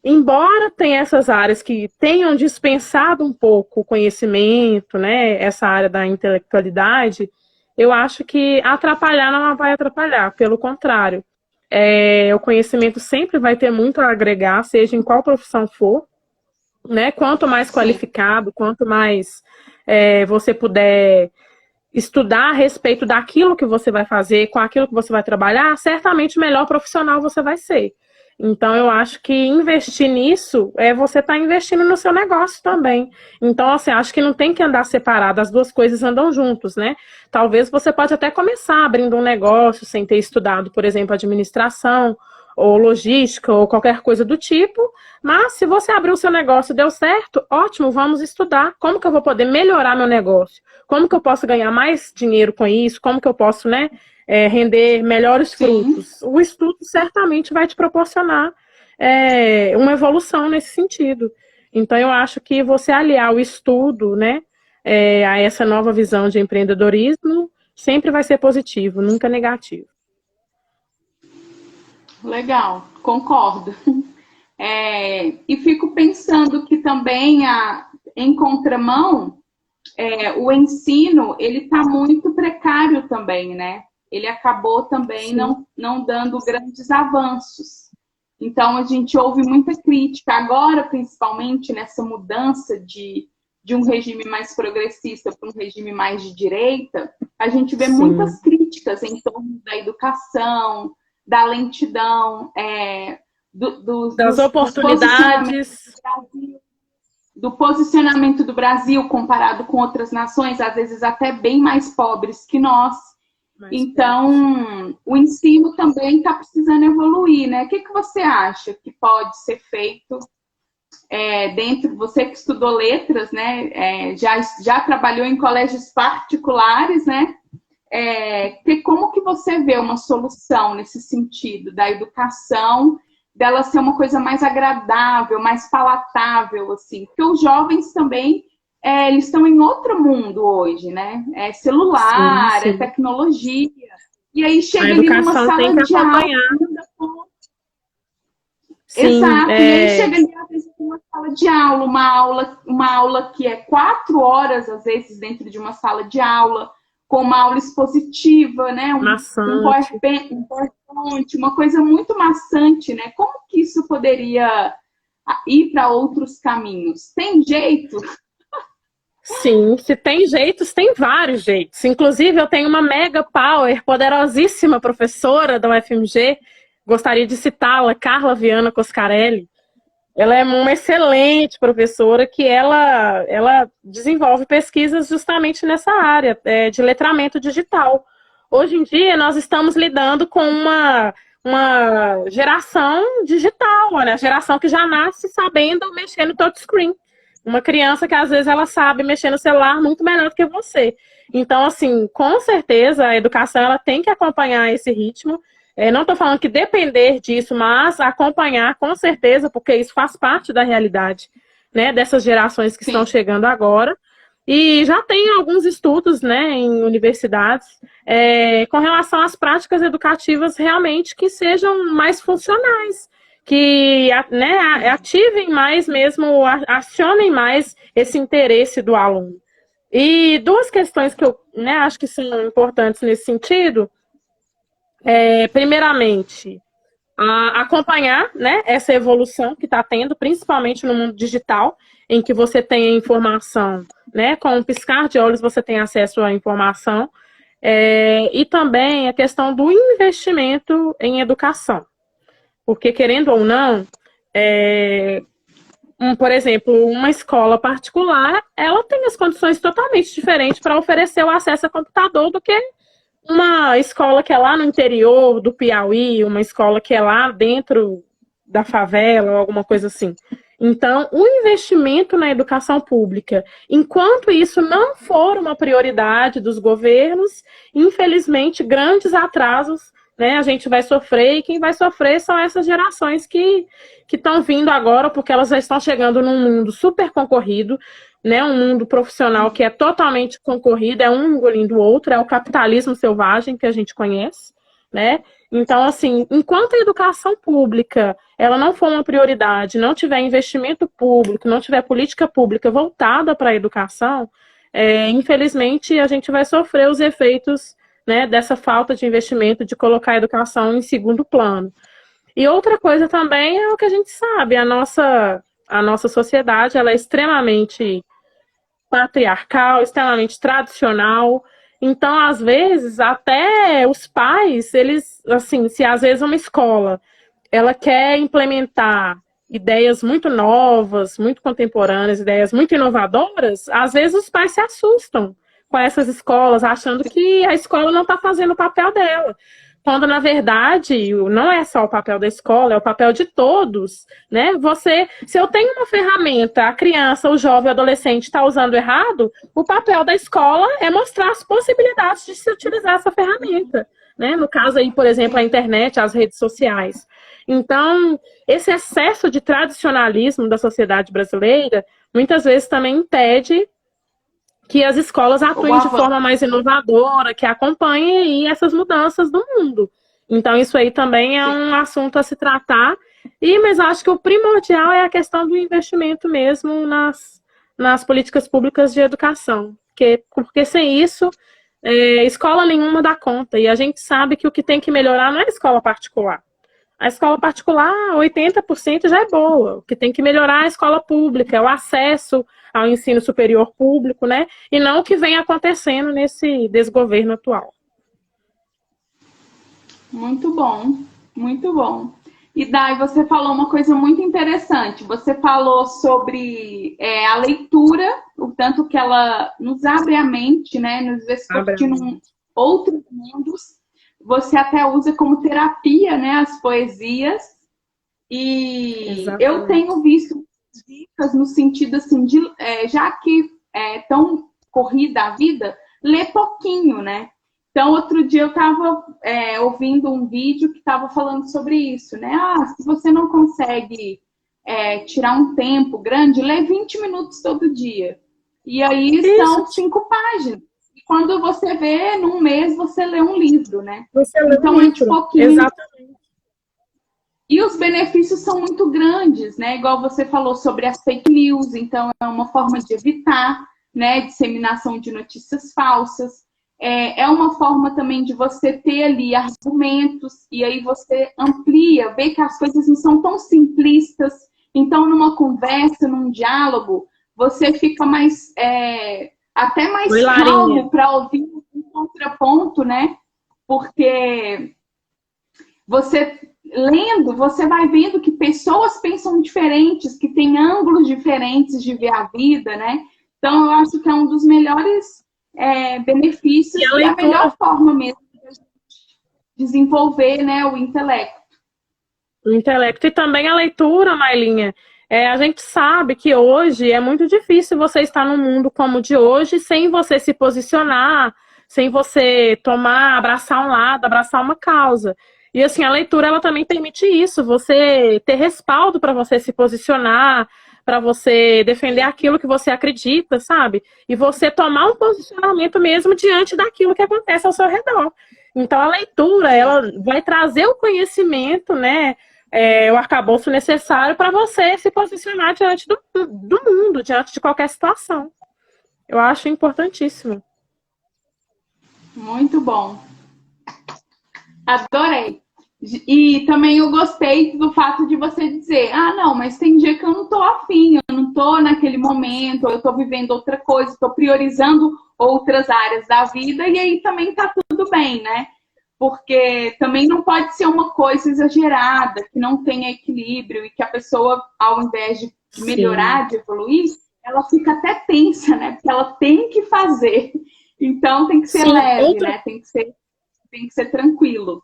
embora tenha essas áreas que tenham dispensado um pouco o conhecimento, né, essa área da intelectualidade, eu acho que atrapalhar não vai atrapalhar, pelo contrário. O conhecimento sempre vai ter muito a agregar, seja em qual profissão for, né? Quanto mais qualificado, quanto mais você puder estudar a respeito daquilo que você vai fazer, com aquilo que você vai trabalhar, certamente melhor profissional você vai ser. Então, eu acho que investir nisso é você estar investindo no seu negócio também. Então, assim, acho que não tem que andar separado, as duas coisas andam juntos, né? Talvez você pode até começar abrindo um negócio sem ter estudado, por exemplo, administração, ou logística, ou qualquer coisa do tipo, mas se você abrir o seu negócio e deu certo, ótimo, vamos estudar. Como que eu vou poder melhorar meu negócio? Como que eu posso ganhar mais dinheiro com isso? Como que eu posso, né, render melhores Sim. frutos? O estudo certamente vai te proporcionar uma evolução nesse sentido. Então, eu acho que você aliar o estudo, né, a essa nova visão de empreendedorismo sempre vai ser positivo, nunca negativo. Legal, concordo. E fico pensando que também, em contramão, o ensino ele está muito precário também, né? Ele acabou também Sim, não dando grandes avanços. Então, a gente ouve muita crítica. Agora, principalmente, nessa mudança de um regime mais progressista para um regime mais de direita, a gente vê sim. muitas críticas em torno da educação, da lentidão, Das dos posicionamentos oportunidades. do Brasil, do posicionamento do Brasil comparado com outras nações, às vezes até bem mais pobres que nós. Mais pobres. Então, o ensino também está precisando evoluir, né? O que você acha que pode ser feito dentro? Você que estudou letras, né? Já trabalhou em colégios particulares, né? Como que você vê uma solução nesse sentido da educação, dela ser uma coisa mais agradável, mais palatável, assim? Porque os jovens também, eles estão em outro mundo hoje, né? É Sim, celular, é sim. tecnologia. E aí A chega ali numa educação tem sala que de aula, acompanhar. Sim, exato, e aí chega ali às vezes numa sala de aula, uma aula que é 4 horas, às vezes, dentro de uma sala de aula, com uma aula expositiva, né? Um maçante. PowerPoint, uma coisa muito maçante, né? Como que isso poderia ir para outros caminhos? Tem jeito? Sim, se tem jeitos, tem vários jeitos. Inclusive, eu tenho uma mega power, poderosíssima professora da UFMG, gostaria de citá-la, Carla Viana Coscarelli. Ela é uma excelente professora que ela desenvolve pesquisas justamente nessa área de letramento digital. Hoje em dia, nós estamos lidando com uma geração digital, né? A geração que já nasce sabendo mexer no touchscreen. Uma criança que às vezes ela sabe mexer no celular muito melhor do que você. Então, assim, com certeza a educação ela tem que acompanhar esse ritmo. Não estou falando que depender disso, mas acompanhar com certeza, porque isso faz parte da realidade, né, dessas gerações que estão Sim, chegando agora. E já tem alguns estudos, né, em universidades, com relação às práticas educativas realmente que sejam mais funcionais, que, né, ativem mais mesmo, acionem mais esse interesse do aluno. E duas questões que eu, né, acho que são importantes nesse sentido. Primeiramente, acompanhar, né, essa evolução que está tendo, principalmente no mundo digital, em que você tem a informação, né, com um piscar de olhos você tem acesso à informação, e também a questão do investimento em educação. Porque, querendo ou não, por exemplo, uma escola particular, ela tem as condições totalmente diferentes para oferecer o acesso a computador do que uma escola que é lá no interior do Piauí, uma escola que é lá dentro da favela, ou alguma coisa assim. Então, o investimento na educação pública, enquanto isso não for uma prioridade dos governos, infelizmente, grandes atrasos, né, a gente vai sofrer, e quem vai sofrer são essas gerações que estão vindo agora, porque elas já estão chegando num mundo super concorrido, né, um mundo profissional que é totalmente concorrido, é um engolindo o outro, é o capitalismo selvagem que a gente conhece, né? Então, assim, enquanto a educação pública ela não for uma prioridade, não tiver investimento público, não tiver política pública voltada para a educação, infelizmente a gente vai sofrer os efeitos, né, dessa falta de investimento, de colocar a educação em segundo plano. E outra coisa também é o que a gente sabe, a nossa sociedade ela é extremamente patriarcal, extremamente tradicional. Então, às vezes, até os pais, eles, assim, se às vezes uma escola ela quer implementar ideias muito novas, muito contemporâneas, ideias muito inovadoras, às vezes os pais se assustam com essas escolas, achando que a escola não está fazendo o papel dela. Quando, na verdade, não é só o papel da escola, é o papel de todos, né? Se eu tenho uma ferramenta, a criança, o jovem, o adolescente está usando errado, o papel da escola é mostrar as possibilidades de se utilizar essa ferramenta, né? No caso aí, por exemplo, a internet, as redes sociais. Então, esse excesso de tradicionalismo da sociedade brasileira, muitas vezes também impede que as escolas atuem de forma mais inovadora, que acompanhem aí essas mudanças do mundo. Então, isso aí também é um assunto a se tratar, mas acho que o primordial é a questão do investimento mesmo nas políticas públicas de educação, porque sem isso, escola nenhuma dá conta, e a gente sabe que o que tem que melhorar não é a escola particular. A escola particular, 80% já é boa. O que tem que melhorar é a escola pública, é o acesso ao ensino superior público, né? E não o que vem acontecendo nesse desgoverno atual. Muito bom, muito bom. E Dai, você falou uma coisa muito interessante. Você falou sobre a leitura, o tanto que ela nos abre a mente, né? Nos descortina outros mundos. Você até usa como terapia, né, as poesias. E exatamente. Eu tenho visto dicas no sentido assim, já que é tão corrida a vida, ler pouquinho, né? Então, outro dia eu estava ouvindo um vídeo que estava falando sobre isso, né? Se você não consegue tirar um tempo grande, lê 20 minutos todo dia. E aí são 5 páginas. Quando você vê, num mês, você lê um livro, né? Então, é de pouquinho. Exatamente. E os benefícios são muito grandes, né? Igual você falou sobre as fake news. Então, é uma forma de evitar, né, disseminação de notícias falsas. É uma forma também de você ter ali argumentos. E aí você amplia, vê que as coisas não são tão simplistas. Então, numa conversa, num diálogo, você fica mais... até mais calmo para ouvir um contraponto, né? Porque você lendo, você vai vendo que pessoas pensam diferentes, que têm ângulos diferentes de ver a vida, né? Então, eu acho que é um dos melhores benefícios e a melhor forma mesmo de a gente desenvolver, né, o intelecto. O intelecto. E também a leitura, Mailinha. A gente sabe que hoje é muito difícil você estar num mundo como o de hoje sem você se posicionar, sem você abraçar um lado, abraçar uma causa. E assim, a leitura ela também permite isso, você ter respaldo para você se posicionar, para você defender aquilo que você acredita, sabe? E você tomar um posicionamento mesmo diante daquilo que acontece ao seu redor. Então a leitura, ela vai trazer o conhecimento, né? O arcabouço necessário para você se posicionar diante do mundo, diante de qualquer situação. Eu acho importantíssimo. Muito bom. Adorei. E também eu gostei do fato de você dizer, não, mas tem dia que eu não tô afim, eu não tô naquele momento, eu tô vivendo outra coisa, tô priorizando outras áreas da vida, e aí também tá tudo bem, né? Porque também não pode ser uma coisa exagerada, que não tenha equilíbrio e que a pessoa, ao invés de melhorar, de evoluir, ela fica até tensa, né? Porque ela tem que fazer. Então tem que ser leve, né? Tem que ser tranquilo.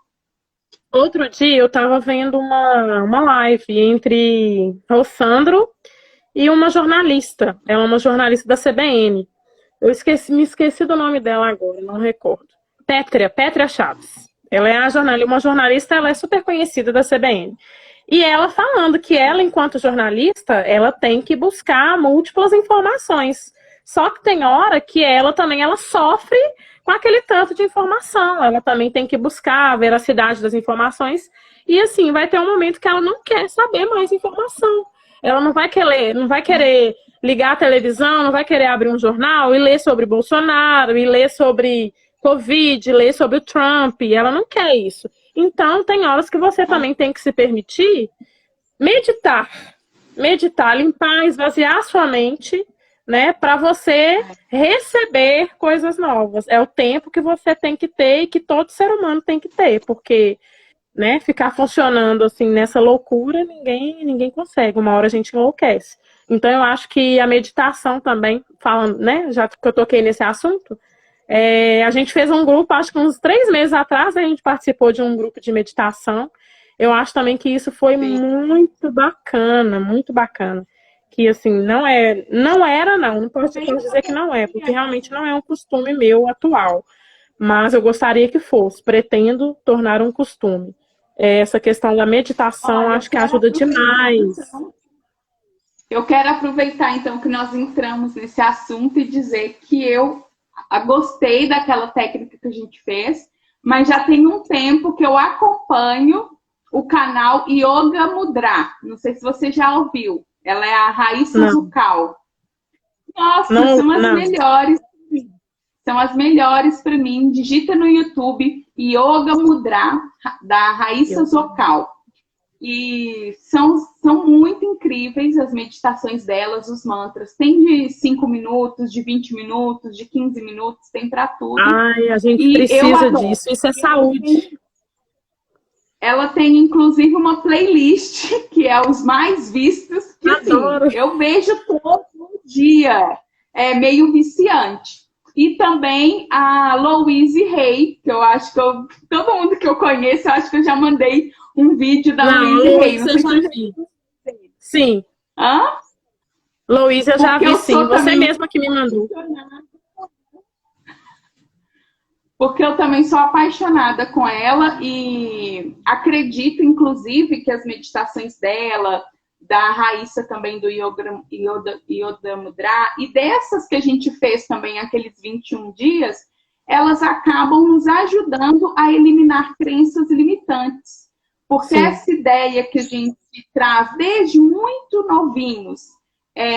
Outro dia eu estava vendo uma live entre Rossandro e uma jornalista. Ela é uma jornalista da CBN. Me esqueci do nome dela agora, não recordo. Pétria Chaves. Ela é uma jornalista, ela é super conhecida da CBN. E ela falando que ela, enquanto jornalista, ela tem que buscar múltiplas informações. Só que tem hora que ela sofre com aquele tanto de informação. Ela também tem que buscar a veracidade das informações. E assim, vai ter um momento que ela não quer saber mais informação. Ela não vai querer ligar a televisão, não vai querer abrir um jornal e ler sobre Bolsonaro, e ler sobre Covid, ler sobre o Trump. Ela não quer isso. Então, tem horas que você também tem que se permitir meditar, limpar, esvaziar a sua mente, né, para você receber coisas novas. É o tempo que você tem que ter e que todo ser humano tem que ter, porque né, ficar funcionando assim nessa loucura, ninguém consegue. Uma hora a gente enlouquece. Então eu acho que a meditação também, falando, né, já que eu toquei nesse assunto, a gente fez um grupo, acho que uns 3 meses atrás, a gente participou de um grupo de meditação. Eu acho também que isso foi Sim. muito bacana, muito bacana. Que assim, não posso dizer que não é, porque realmente não é um costume meu atual. Mas eu gostaria que fosse, pretendo tornar um costume. Essa questão da meditação, Olha, acho que ajuda demais. eu quero aproveitar então que nós entramos nesse assunto e dizer que eu gostei daquela técnica que a gente fez, mas já tem um tempo que eu acompanho o canal Yoga Mudra. Não sei se você já ouviu. Ela é a Raíssa Zucal. Nossa, são as melhores. São as melhores para mim. Digita no YouTube Yoga Mudra, da Raíssa Zucal. E são muito incríveis as meditações delas, os mantras. Tem de 5 minutos, de 20 minutos, de 15 minutos, tem para tudo. Ai, a gente precisa disso. Isso é saúde. Ela tem, inclusive, uma playlist, que é os mais vistos, que assim, eu vejo todo dia. É meio viciante. E também a Louise Hay, que eu acho que todo mundo que eu conheço, eu acho que eu já mandei um vídeo da Louise Hay. Não sei se eu já vi. Sim. Hã? Louise, eu já vi, sim. Você mesma que me mandou. Porque eu também sou apaixonada com ela e acredito, inclusive, que as meditações dela, da Raíssa também do Yoga Mudra, e dessas que a gente fez também, aqueles 21 dias, elas acabam nos ajudando a eliminar crenças limitantes. Porque essa ideia que a gente traz desde muito novinhos,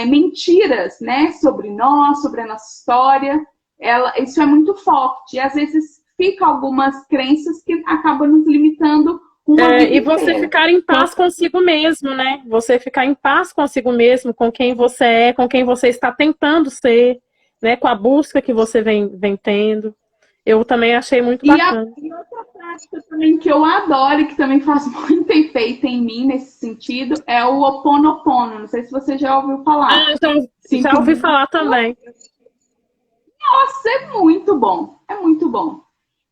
mentiras, né, sobre nós, sobre a nossa história, isso é muito forte. E às vezes fica algumas crenças que acabam nos limitando uma vida e você inteira. Ficar em paz consigo mesmo, né? Você ficar em paz consigo mesmo, com quem você é, com quem você está tentando ser, né? Com a busca que você vem tendo. Eu também achei muito bacana. E outra prática também que eu adoro e que também faz muito efeito em mim nesse sentido é o Ho Oponopono. Não sei se você já ouviu falar. Já ouvi falar também. Nossa, é muito bom. É muito bom.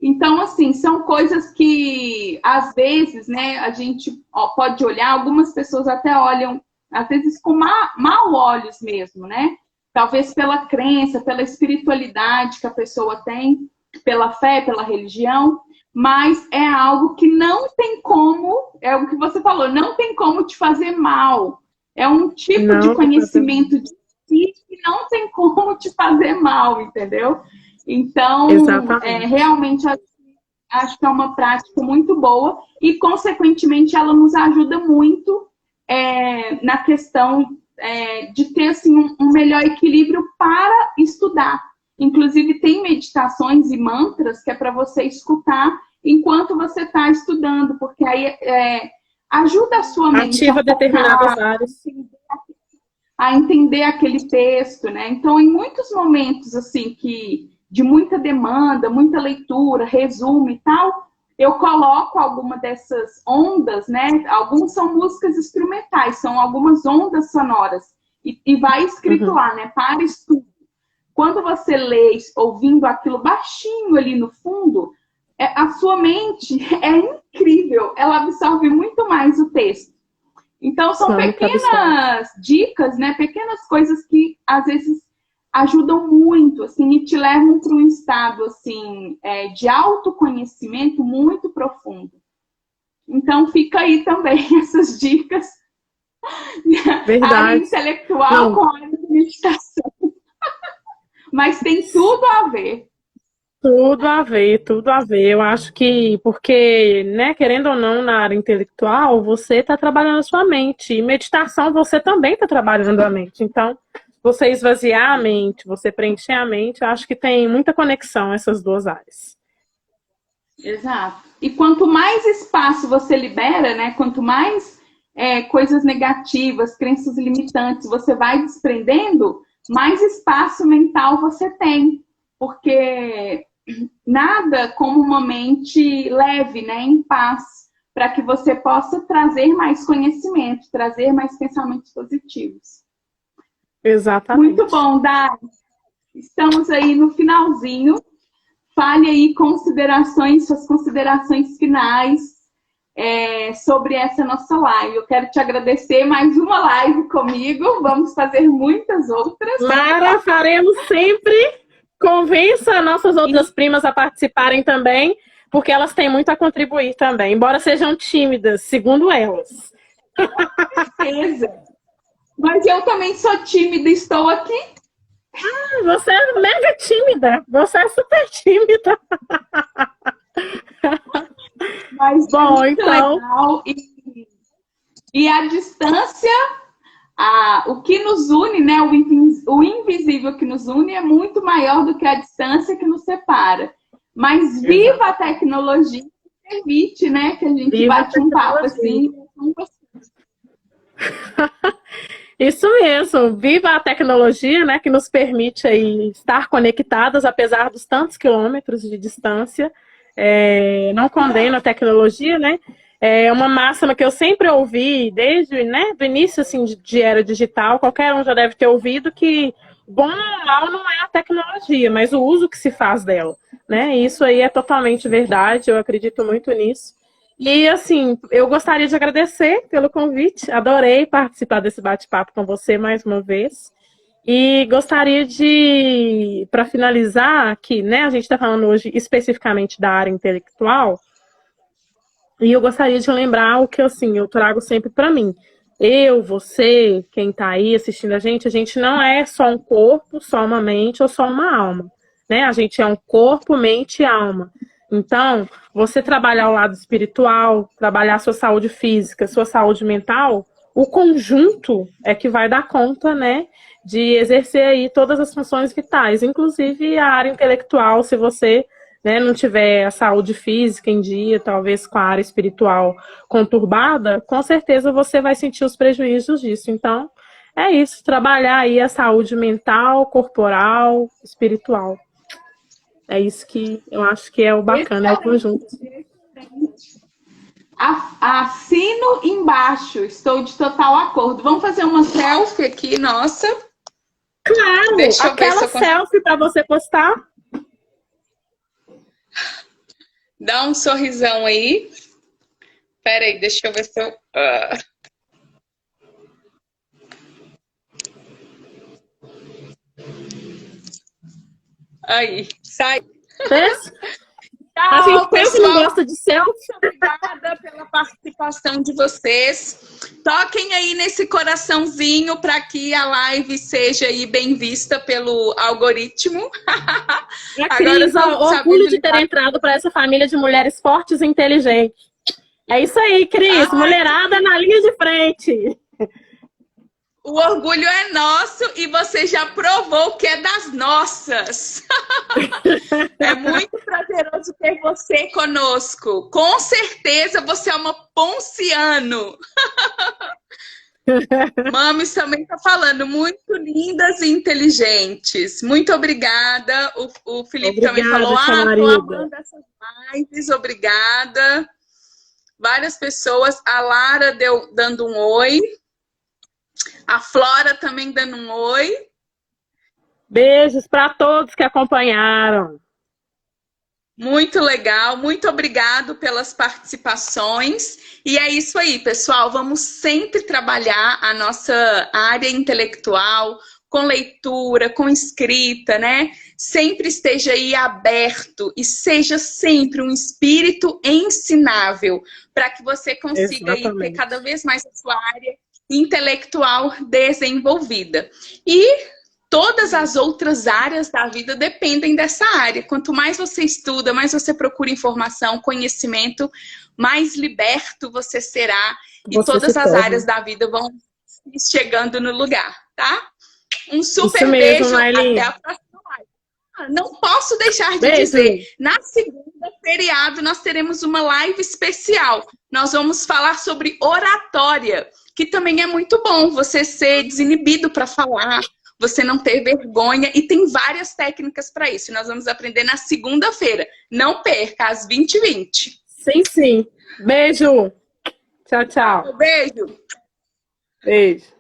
Então, assim, são coisas que, às vezes, né, a gente pode olhar, algumas pessoas até olham, às vezes, com mau olhos mesmo, né? Talvez pela crença, pela espiritualidade que a pessoa tem, pela fé, pela religião, mas é algo que não tem como, é o que você falou, não tem como te fazer mal. É um tipo de conhecimento de si que não tem como te fazer mal, entendeu? Então, realmente, acho que é uma prática muito boa e, consequentemente, ela nos ajuda muito na questão de ter assim, um melhor equilíbrio para estudar. Inclusive, tem meditações e mantras que é para você escutar enquanto você está estudando, porque aí ajuda a sua mente ativa determinadas áreas. A entender aquele texto, né? Então, em muitos momentos, assim, de muita demanda, muita leitura, resumo e tal, eu coloco alguma dessas ondas, né? Alguns são músicas instrumentais, são algumas ondas sonoras. E vai escrito lá, né? Para estudo. Quando você lê ouvindo aquilo baixinho ali no fundo, a sua mente é incrível. Ela absorve muito mais o texto. Então, são pequenas dicas, né? Pequenas coisas que, às vezes, ajudam muito, assim, e te levam para um estado, assim, de autoconhecimento muito profundo. Então, fica aí também essas dicas. Verdade. Área intelectual com a área de meditação. Mas tem tudo a ver. Tudo a ver, tudo a ver. Eu acho que, porque, né, querendo ou não, na área intelectual, você está trabalhando a sua mente. E meditação, você também está trabalhando a mente. Então, você esvaziar a mente, você preencher a mente, eu acho que tem muita conexão essas duas áreas. Exato. E quanto mais espaço você libera, né, quanto mais coisas negativas, crenças limitantes você vai desprendendo, mais espaço mental você tem. Porque nada como uma mente leve, né, em paz. para que você possa trazer mais conhecimento, trazer mais pensamentos positivos. Exatamente. Muito bom, Dari. Estamos aí no finalzinho. Fale aí suas considerações finais sobre essa nossa live. Eu quero te agradecer, mais uma live comigo. Vamos fazer muitas outras. Mara, faremos sempre. Convença nossas outras primas a participarem também, porque elas têm muito a contribuir também, embora sejam tímidas, segundo elas. Com certeza. Mas eu também sou tímida e estou aqui. Você é mega tímida. Você é super tímida. Mas bom, é muito então. Legal. E a distância, o que nos une, né? O invisível que nos une é muito maior do que a distância que nos separa. Mas viva a tecnologia que permite, né? Que a gente bate um papo assim. Isso mesmo, viva a tecnologia, né, que nos permite aí estar conectadas, apesar dos tantos quilômetros de distância. Não condeno a tecnologia, né? É uma máxima que eu sempre ouvi desde, né, do início assim, de era digital, qualquer um já deve ter ouvido que bom ou mal não é a tecnologia, mas o uso que se faz dela, né? Isso aí é totalmente verdade, eu acredito muito nisso. E, assim, eu gostaria de agradecer pelo convite. Adorei participar desse bate-papo com você mais uma vez. E gostaria de, para finalizar aqui, né, a gente está falando hoje especificamente da área intelectual, e eu gostaria de lembrar o que, assim, eu trago sempre para mim. Eu, você, quem está aí assistindo a gente não é só um corpo, só uma mente ou só uma alma, né? A gente é um corpo, mente e alma. Então, você trabalhar o lado espiritual, trabalhar a sua saúde física, sua saúde mental, o conjunto é que vai dar conta, né, de exercer aí todas as funções vitais, inclusive a área intelectual, se você, né, não tiver a saúde física em dia, talvez com a área espiritual conturbada, com certeza você vai sentir os prejuízos disso. Então, é isso, trabalhar aí a saúde mental, corporal, espiritual. É isso que eu acho que é o bacana, é o conjunto. Assino embaixo, estou de total acordo. Vamos fazer uma selfie aqui, nossa. Claro, deixa aquela selfie para você postar. Dá um sorrisão aí. Pera aí, deixa eu ver se eu... Aí, sai. Tchau, a gente pessoal. Não gosta de selfie. Obrigada pela participação de vocês. Toquem aí nesse coraçãozinho para que a live seja aí bem vista pelo algoritmo. Cris, orgulho de ter entrado para essa família de mulheres fortes e inteligentes. É isso aí, Cris. Mulherada na linha de frente. O orgulho é nosso e você já provou que é das nossas. É muito prazeroso ter você conosco. Com certeza você é uma ponciano. Mames também está falando, muito lindas e inteligentes. Muito obrigada. O Felipe também falou, tô amando essas lives, obrigada. Várias pessoas, a Lara dando um oi. A Flora também dando um oi. Beijos para todos que acompanharam. Muito legal, muito obrigado pelas participações. E é isso aí, pessoal. Vamos sempre trabalhar a nossa área intelectual com leitura, com escrita, né? Sempre esteja aí aberto e seja sempre um espírito ensinável para que você consiga aí ter cada vez mais a sua área intelectual desenvolvida. E todas as outras áreas da vida dependem dessa área. Quanto mais você estuda, mais você procura informação, conhecimento, mais liberto você será. E todas as áreas da vida vão chegando no lugar, tá? Um super beijo. Até a próxima live. Não posso deixar de dizer, na segunda, feriado, nós teremos uma live especial. Nós vamos falar sobre oratória, que também é muito bom você ser desinibido para falar, você não ter vergonha, e tem várias técnicas para isso. Nós vamos aprender na segunda-feira. Não perca, às 20h20. Sim, sim. Beijo. Tchau, tchau. Beijo. Beijo.